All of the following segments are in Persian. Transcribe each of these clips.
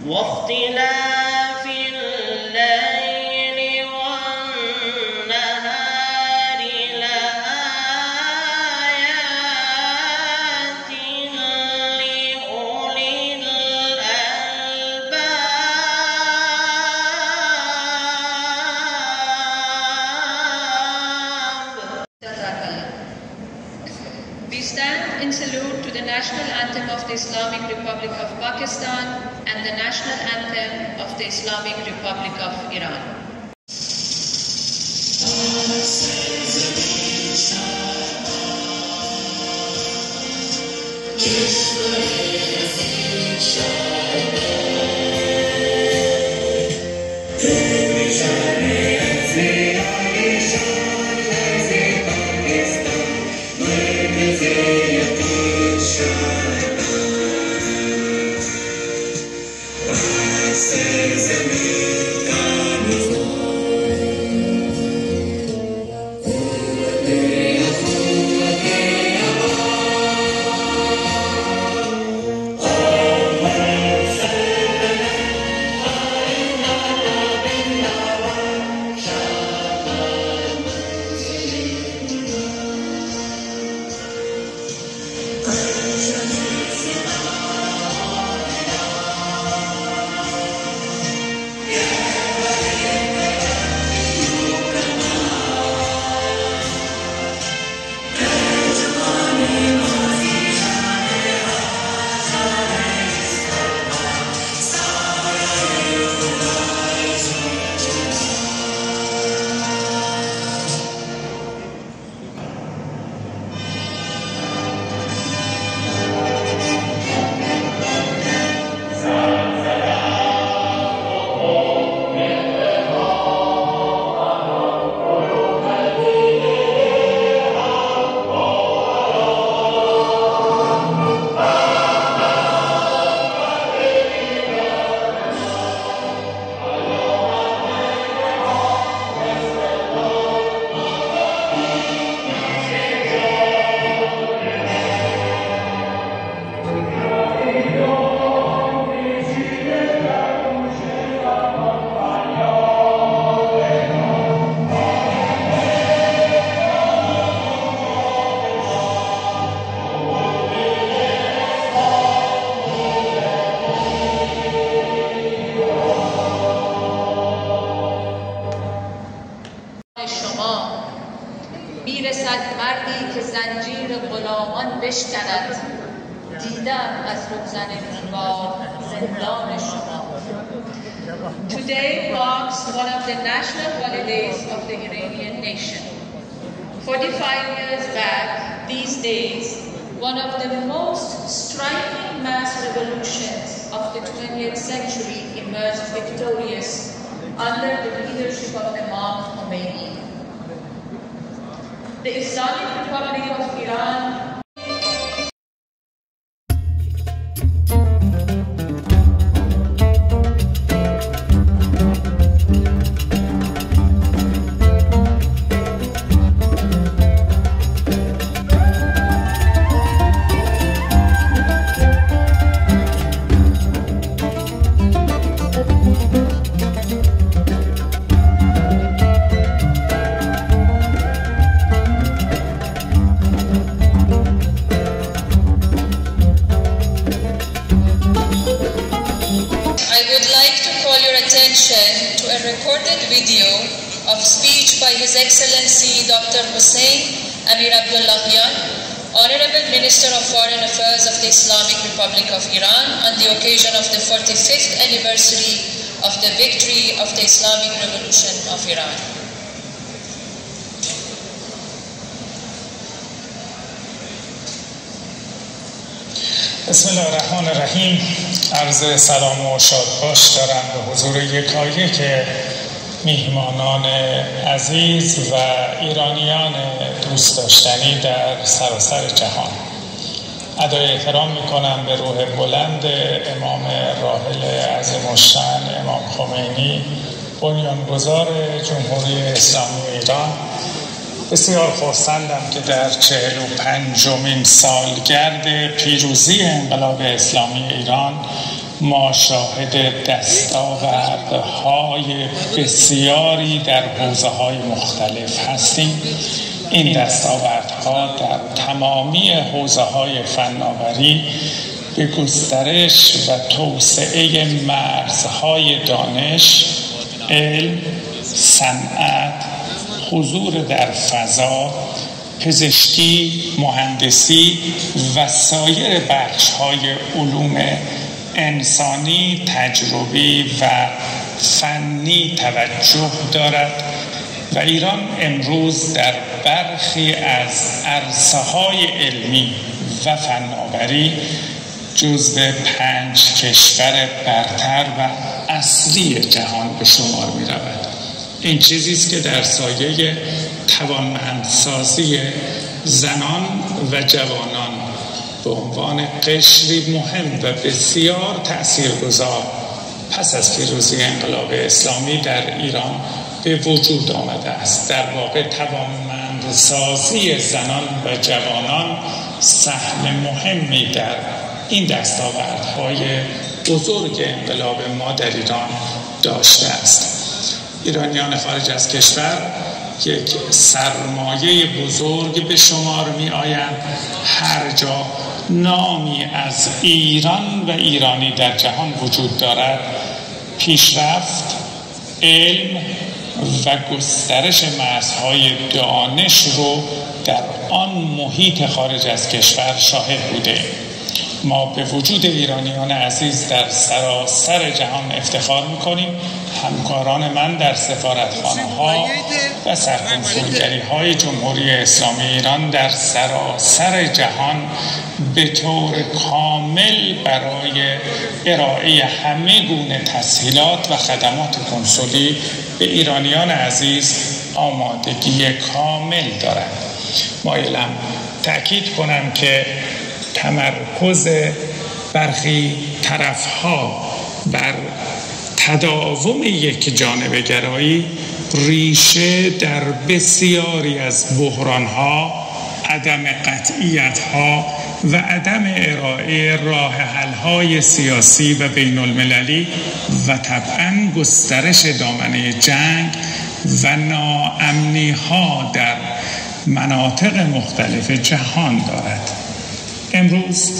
واختلاف الليل والنهار لآيات لأولي الألباب. We stand in salute to the national anthem of the Islamic Republic of Pakistan and the national anthem of the Islamic Republic of Iran. میرسد مردی که زنجیر غلامان بشکند، دیدم از روزن روزگار زندان شما. Today marks one of the national holidays of the Iranian nation. 45 years back, these days, one of the most striking mass revolutions of the 20th century emerged victorious under the leadership of Imam Khomeini. The Islamic Republic of Iran to a recorded video of speech by His Excellency Dr. Hossein Amir Abdullahian, Honorable Minister of Foreign Affairs of the Islamic Republic of Iran, on the occasion of the 45th anniversary of the victory of the Islamic Revolution of Iran. بسم الله الرحمن الرحیم. عرض سلام و شادباش دارم به حضور یکایک میهمانان عزیز و ایرانیان دوست داشتنی در سراسر جهان. ادای احترام میکنم به روح بلند امام راحل عظیم الشأن امام خمینی، بنیانگذار جمهوری اسلامی ایران. بسیار خرسندم که در 45مین سالگرد پیروزی انقلاب اسلامی ایران ما شاهد دستاوردهای بسیاری در حوزه‌های مختلف هستیم. این دستاوردها در تمامی حوزه‌های فناوری به گسترش و توسعه مرزهای دانش، علم، صنعت، حضور در فضا، پزشکی، مهندسی و سایر بخش‌های علوم انسانی، تجربی و فنی توجه دارد و ایران امروز در برخی از عرصه‌های علمی و فناوری جزو 5 کشور برتر و اصلی جهان به شمار می‌رود. این چیزی است که در سایه توانمندسازی زنان و جوانان به عنوان قشری مهم و بسیار تأثیرگذار پس از پیروزی انقلاب اسلامی در ایران به وجود آمده است. در واقع توانمندسازی زنان و جوانان سهم مهمی در این دستاوردهای بزرگ انقلاب ما در ایران داشته است. ایرانیان خارج از کشور یک سرمایه بزرگ به شمار می آیند. هر جا نامی از ایران و ایرانی در جهان وجود دارد، پیشرفت، علم و گسترش مرزهای دانش رو در آن محیط خارج از کشور شاهد بوده. ما به وجود ایرانیان عزیز در سراسر جهان افتخار می‌کنیم. همکاران من در سفارتخانه‌ها و سرکنسولگری‌های جمهوری اسلامی ایران در سراسر جهان به طور کامل برای ارائه همه گونه تسهیلات و خدمات کنسولی به ایرانیان عزیز آمادگی کامل دارند. مایلم تأکید کنم که تمرکز برخی طرف‌ها بر تداوم یک جانبه گرایی ریشه در بسیاری از بحران‌ها، عدم قطعیت‌ها و عدم ارائه راه حل‌های سیاسی و بین‌المللی و طبعاً گسترش دامنه جنگ و ناامنی‌ها در مناطق مختلف جهان دارد. امروز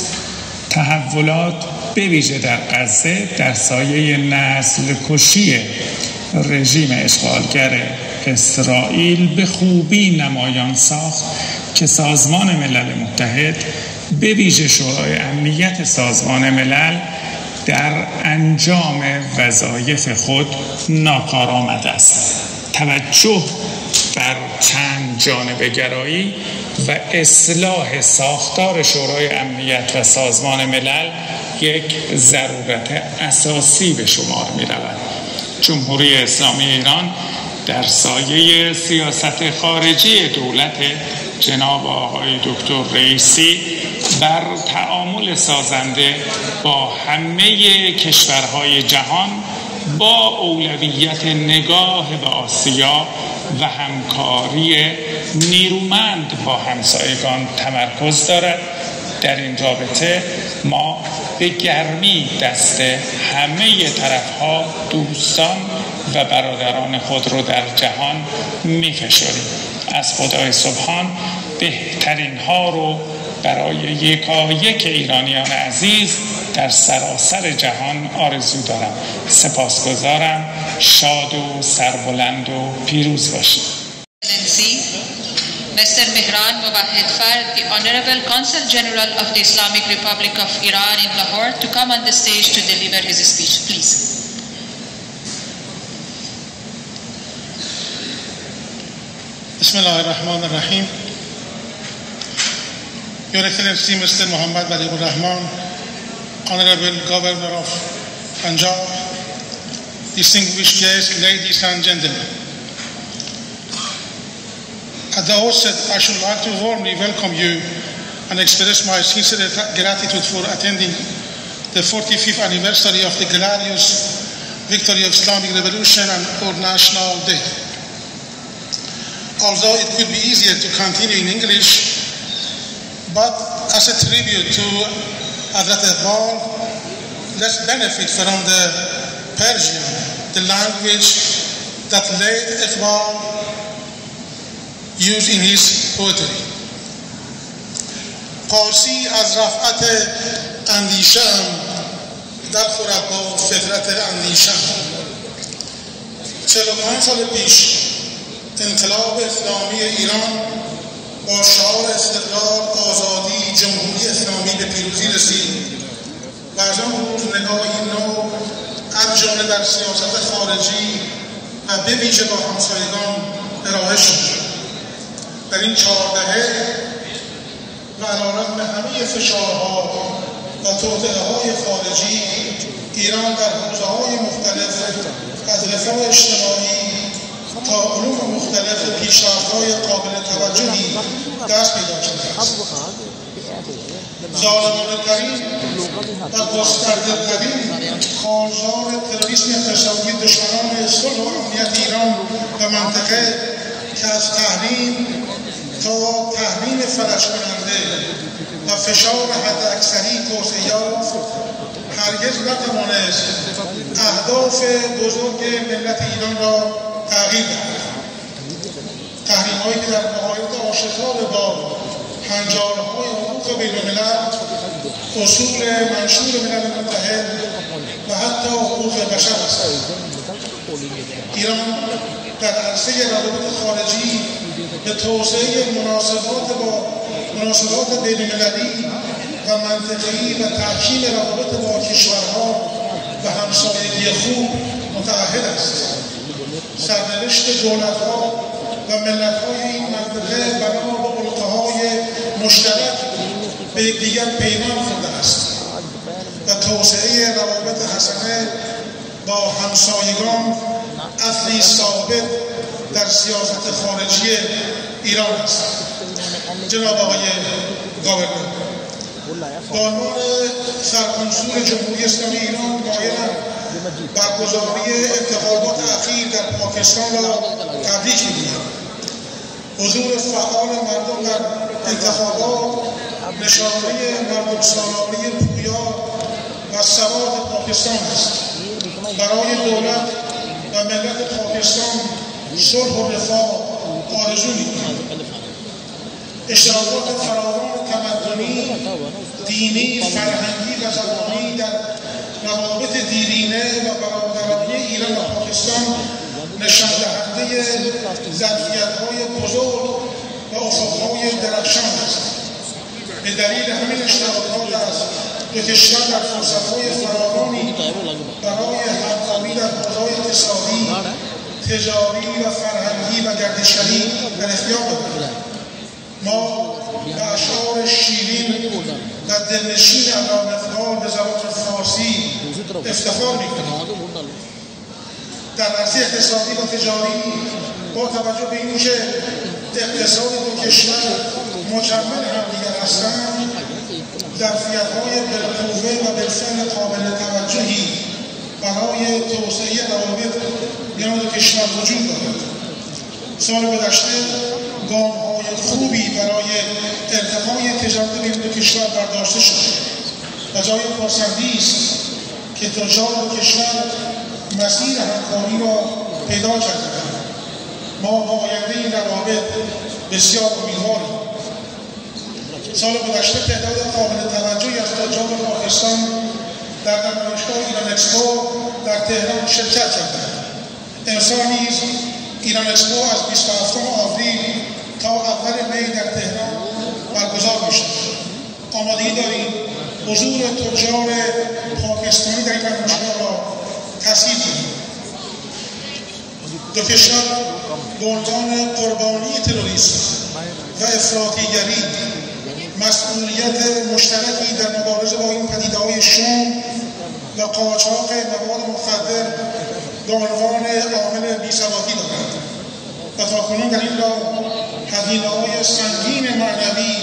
تحولات به ویژه در غزه در سایه نسل کشی رژیم اشغالگر اسرائیل به خوبی نمایان ساخت که سازمان ملل متحد به ویژه شورای امنیت سازمان ملل در انجام وظایف خود ناکارآمد است. توجه بر چند جانبه گرایی و اصلاح ساختار شورای امنیت و سازمان ملل یک ضرورت اساسی به شمار می رود. جمهوری اسلامی ایران در سایه سیاست خارجی دولت جناب آقای دکتر رئیسی بر تعامل سازنده با همه کشورهای جهان با اولویت نگاه به آسیا و همکاری نیرومند با همسایگان تمرکز دارد. در این رابطه ما به گرمی دست همه طرف‌ها دوستان و برادران خود رو در جهان می‌فشاریم. از خدای سبحان بهترین ها رو برای یکایک ایرانیان عزیز در سراسر جهان آرزو دارم. سپاسگزارم. شاد و سربلند و پیروز باشید. Mr. Mihran Mubahid Fard, the Honorable Consul General of the Islamic Republic of Iran in Lahore, to come on the stage to deliver his speech, please. Bismillah ar-Rahman ar-Rahim. Your Excellency Mr. Muhammad Waliur Rahman, Honorable Governor of Punjab, distinguished guests, ladies and gentlemen. At the outset, I should like to warmly welcome you and express my sincere gratitude for attending the 45th anniversary of the glorious victory of Islamic Revolution and our National Day. Although it could be easier to continue in English, but as a tribute to Hazrat Iqbal, let's benefit from the Persian, the language that late Iqbal used in his poetry. پارسی از رفعت اندیشه‌ام در خورد با فطرت اندیشه‌ام. 45 سال پیش انقلاب اسلامی ایران با شعار استقلال، آزادی، جمهوری اسلامی به پیروزی رسید و از آن روز نگاهی نو از جمله در سیاست خارجی و به ویژه با همسایگان ارائه شد. در این 4 دهه و علیرغم همه فشارها و توطئه‌های خارجی، ایران در حوزه‌های مختلف از رفاه اجتماعی تا علوم مختلف پیشرفت‌های قابل توجهی دست پیدا کرده است. ظالمانه‌ترین و گسترده‌ترین کارزار تروریسم اقتصادی دشمنان صلح و امنیت ایران و منطقه که از تحریم تا تحریم فلج کننده و فشار حداکثری توسعه یافت هرگز نتوانست اهداف بزرگ ملت ایران را تغییر دهد. تحریم‌هایی که در معارض آشکار با هنجارهای حقوق بین‌الملل، اصول منشور ملل متحد و حتی حقوق بشر است. ایران در عرصه روابط خارجی به توسعه مناسبات بین‌المللی و منطقه‌ای و تحکیم روابط با کشورها و همسایگی خوب متعهد است. سرنوشت دولت‌ها و ملت‌های این منطقه بنا به القاهای مشترک به یکدیگر پیمان خورده است و توسعه روابط حسنه با همسایگان اصلی ثابت در سیاست خارجی ایران است. جناب آقای گاورنر، به عنوان سرکنسول جمهوری اسلامی ایران مایلم برگزاری انتخابات اخیر در پاکستان را تبریک می‌گویم. حضور فعال مردم در انتخابات نشانه مردم‌سالاری پویا و ثبات پاکستان است. برای دولت و ملت پاکستان صلح و رفاه آرزو می‌کنم. اشتراکات فراوان تمدنی، دینی، فرهنگی و زبانی در روابط دیرینه و برادرانه ایران و پاکستان نشان دهنده ظرفیت‌های بزرگ و افق‌های درخشان است. به دلیل همین اشتراکات است دو کشور در فرصت‌های فراوانی برای همکاری در حوزه‌های اقتصادی، تجاری و فرهنگی و گردشگری در اختیار داریم. ما به اشعار شیرین و دلنشین علامه اقبال به زبان فارسی افتخار می‌کنیم. در عرصه اقتصادی و تجاری با توجه به اینکه اقتصاد دو کشور مکمل همدیگر هستند، ظرفیت‌های بالقوه و بالفعل قابل توجهی برای توسعه روابط میان دو کشور وجود دارد. سال گذشته گام‌های خوبی برای ارتقای تجارت بین دو کشور برداشته شد و جای خرسندی است که تجار دو کشور مسیر همکاری را پیدا کردند. ما با آینده این روابط بسیار امیدواریم. سال گذشته تعداد قابل توجهی از تجار پاکستان در نمایشگاه ایران اکسپو در تهران شرکت کردند. امسال نیز ایران اکسپو از 27 آوریل تا اول می در تهران برگزار می‌شود. آمادگی داریم حضور تجار پاکستانی در این نمایشگاه را تسهیل کنیم. دو کشور به عنوان قربانی تروریسم و افراطیگری مسئولیت مشترکی در مبارزه با این پدیده‌های شوم و قاچاق مواد مخدر به عنوان عامل بی‌ثباتی دارند و تاکنون در این راه هزینه‌های سنگین معنوی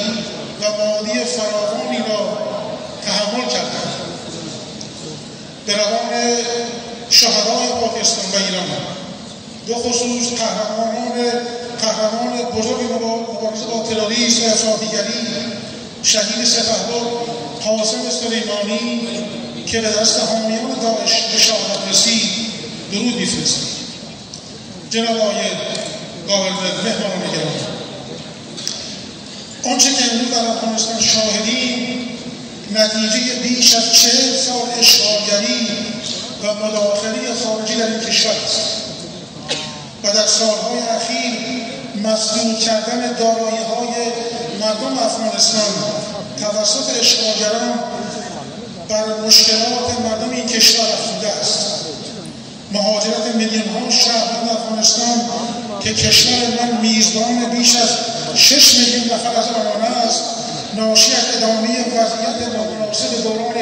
و مادی فراوانی را تحمل کردند. به روان شهدای پاکستان و ایران، به خصوص قهرمان بزرگ مبارزه با تروریسم و افراطیگری، شهید سپهبد قاسم سلیمانی که به دست حامیان داعش به شهادت رسید درود می‌فرستیم. جناب آقای گاولده، مهمانان گرامی، آنچه که امروز در افغانستان شاهدیم نتیجه بیش از 40 سال اشغالگری و مداخله خارجی در این کشور است و در سالهای اخیر مسدود کردن دارایی‌های مردم افغانستان توسط اشغالگران بر مشکلات مردم این کشور افزوده است. مهاجرت میلیون‌ها شهروند افغانستان که کشور من میزبان بیش از 6 میلیون نفر از آنان است، ناشی از ادامه وضعیت نامناسب دوران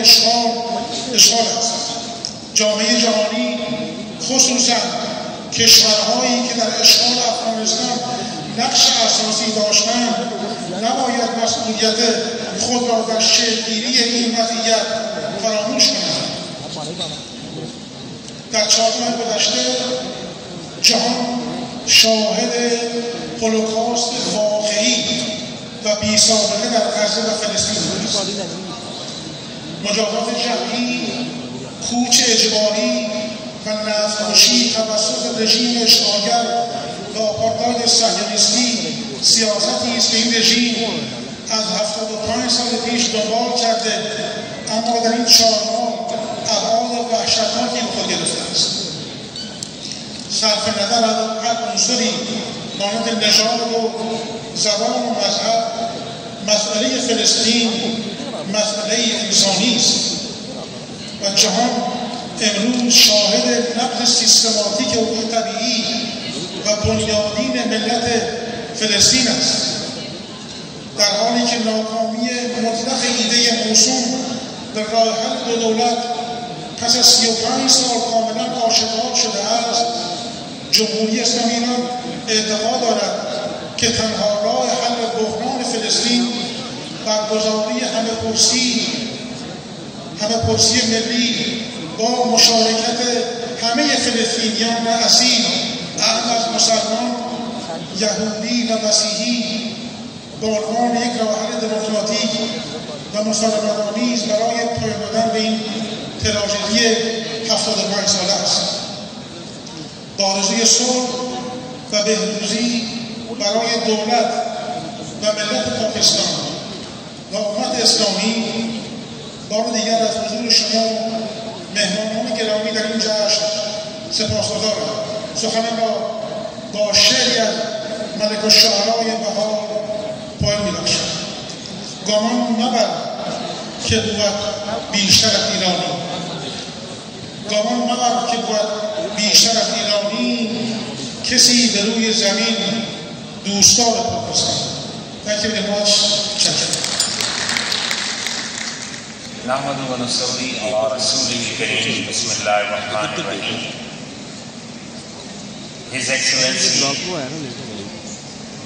اشغال است. جامعه جهانی، خصوصا کشورهایی که در اشغال افغانستان نقش اساسی داشتند، نباید مسئولیت خود را در شکل‌گیری این وضعیت فراموش کنند. در 4 ماه گذشته جهان شاهد هولوکاست واقعی و بی‌سابقه در غزه و فلسطین است. مجازات جمعی، کوچ اجباری و نسل‌کشی توسط رژیم اشغالگر و آپارتاید صهیونیستی سیاستی است که این رژیم از 75 سال پیش دنبال کرده، اما در این 4 ماه ابعاد وحشتناکی به خود گرفته است. صرف نظر از هر عنصری مانند نژاد و زبان و مذهب، مسئله فلسطین مسئله انسانی است و جهان امروز شاهد نقض سیستماتیک حقوق طبیعی و بنیادین ملت فلسطین است، در حالی که ناکامی مطلق ایده موسوم به راه حل 2 دولت پس از 35 سال کاملا آشکار شده است. جمهوری اسلامی ایران اعتقاد دارد که تنها راه حل بحران فلسطین برگزاری همه پرسی ملی با مشارکت همه فلسطینیان اصیل، اعم از مسلمان، یهودی و مسیحی، به عنوان یک راه حل دموکراتیک و مسالمت‌آمیز برای پایان دادن به این تراژدی 75 ساله است. آرزوی صلح و بهروزی برای دولت و ملت پاکستان و امت اسلامی. بار دیگر از حضور شما مهمانان گرامی در این جشن سپاسگزارم. سخنم را با شعری از ملک الشعرای بهار پایان می‌بخشم. گمان مبر که بود بیشتر از ایرانی، گمان مبر که بود بیشتر از ایرانی، کسی به روی زمین دوستدار پاکستان. Thank you very much. نحمد و نصلی علی رسوله الکریم. بسم الله الرحمن الرحیم. His Excellency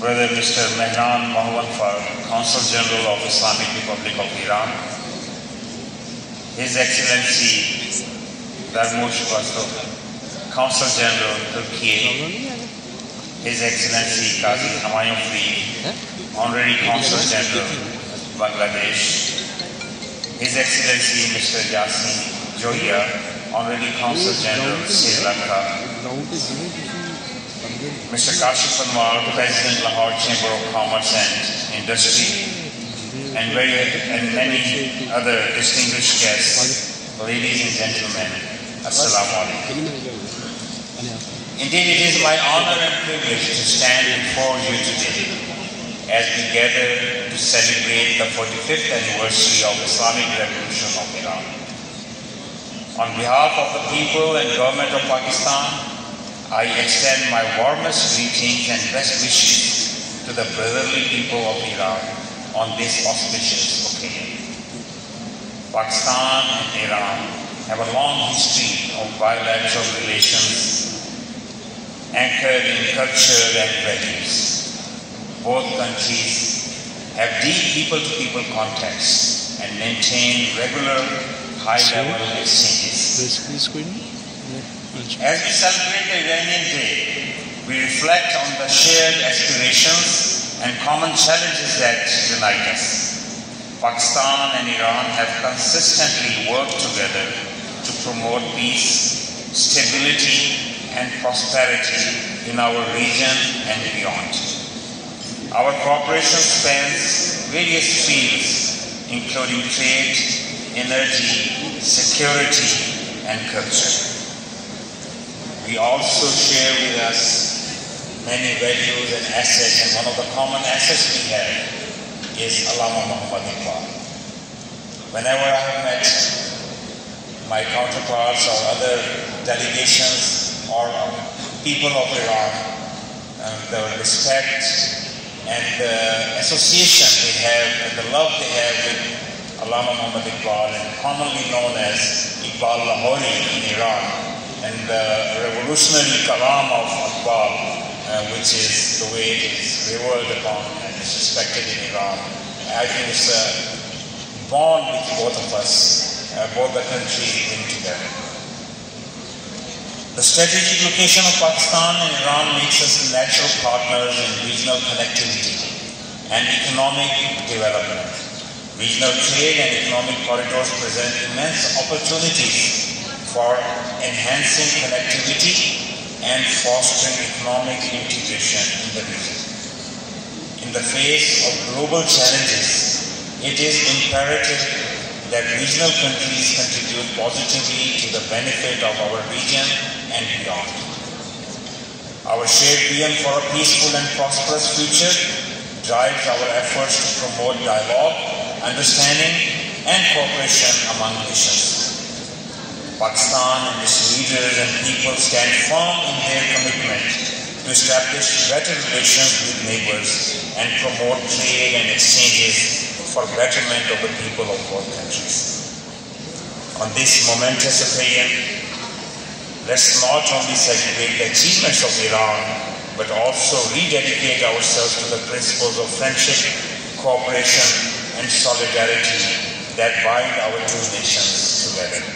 Brother Mr. Mehran Mahwan Farooq, Consul General of Islamic Republic of Iran, His Excellency Darmush Bastov, Consul General Turkey, His Excellency Qazi Humayun Freed, Honorary Consul General Bangladesh, His Excellency Mr. Yasin Joya, Honorary Consul General Sri Lanka, Mr. Kashif Anwar, President Lahore Chamber of Commerce and Industry, and many other distinguished guests, ladies and gentlemen, Assalamu alaikum. Indeed, it is my honor and privilege to stand before you today as we gather to celebrate the 45th anniversary of Islamic Revolution of Iran. On behalf of the people and government of Pakistan, I extend my warmest greetings and best wishes to the brotherly people of Iran on this auspicious occasion. Pakistan and Iran have a long history of bilateral relations anchored in culture and values. Both countries have deep people-to-people contacts and maintain regular high-level exchanges. As we celebrate the Iranian Day, we reflect on the shared aspirations and common challenges that unite us. Pakistan and Iran have consistently worked together to promote peace, stability, and prosperity in our region and beyond. Our cooperation spans various fields, including trade, energy, security, and culture. We also share with us many values and assets, and one of the common assets we have is Allama Muhammad Iqbal. Whenever I have met my counterparts or other delegations or people of Iran, the respect and the association they have and the love they have with Allama Muhammad Iqbal, and commonly known as Iqbal Lahori in Iran, and the revolutionary kalam of Iqbal, which is the way it is revered upon and is respected in Iran. I think it's a bond with both of us, both the countries bring together. The strategic location of Pakistan and Iran makes us natural partners in regional connectivity and economic development. Regional trade and economic corridors present immense opportunities for enhancing connectivity and fostering economic integration in the region. In the face of global challenges, it is imperative that regional countries contribute positively to the benefit of our region and beyond. Our shared vision for a peaceful and prosperous future drives our efforts to promote dialogue, understanding, and cooperation among nations. Pakistan and its leaders and people stand firm in their commitment to establish better relations with neighbors and promote trade and exchanges for betterment of the people of both countries. On this momentous occasion, let's not only celebrate the achievements of Iran, but also rededicate ourselves to the principles of friendship, cooperation, and solidarity that bind our two nations together.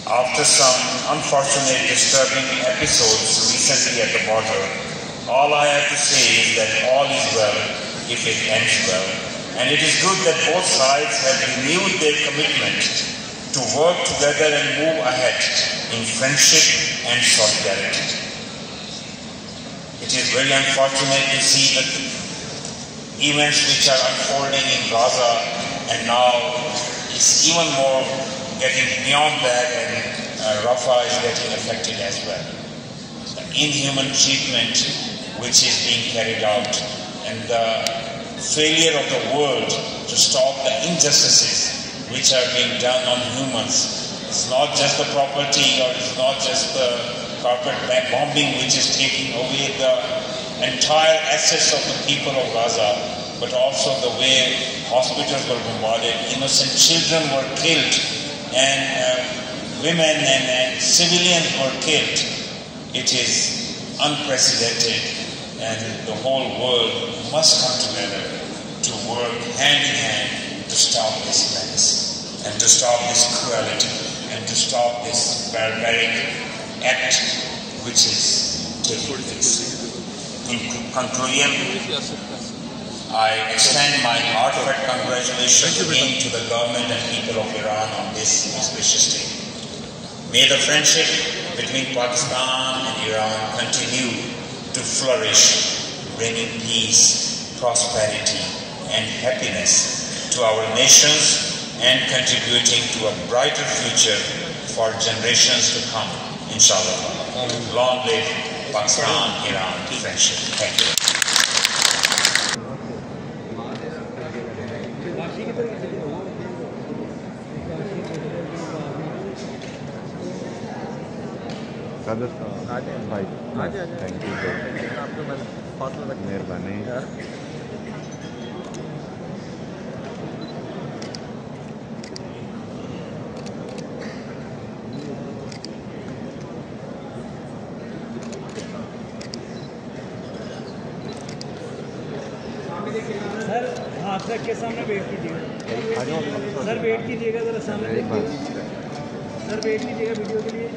After some unfortunate, disturbing episodes recently at the border, all I have to say is that all is well if it ends well. And it is good that both sides have renewed their commitment to work together and move ahead in friendship and solidarity. It is very unfortunate to see the events which are unfolding in Gaza, and now it's even more getting beyond that, and Rafah is getting affected as well. The inhuman treatment which is being carried out, and the failure of the world to stop the injustices which are being done on humans. It's not just the property, or it's not just the carpet bombing which is taking away the entire assets of the people of Gaza, but also the way hospitals were bombarded, innocent children were killed, and women and civilians were killed. It is unprecedented, and the whole world must come together to work hand in hand to stop this menace, and to stop this cruelty, and to stop this barbaric act which is taking place. In conclusion, I extend my heartfelt congratulations again to the government and people of Iran on this auspicious day. May the friendship between Pakistan and Iran continue to flourish, bringing peace, prosperity, and happiness to our nations and contributing to a brighter future for generations to come, inshallah. Long live Pakistan-Iran friendship. Thank you. भाई thank you, मेहरबानी। सर हाथ रख के सामने वेट कीजिएगा, sir wait कीजिएगा, ज़रा सामने देखिए, सर वेट कीजिएगा वीडियो के लिए।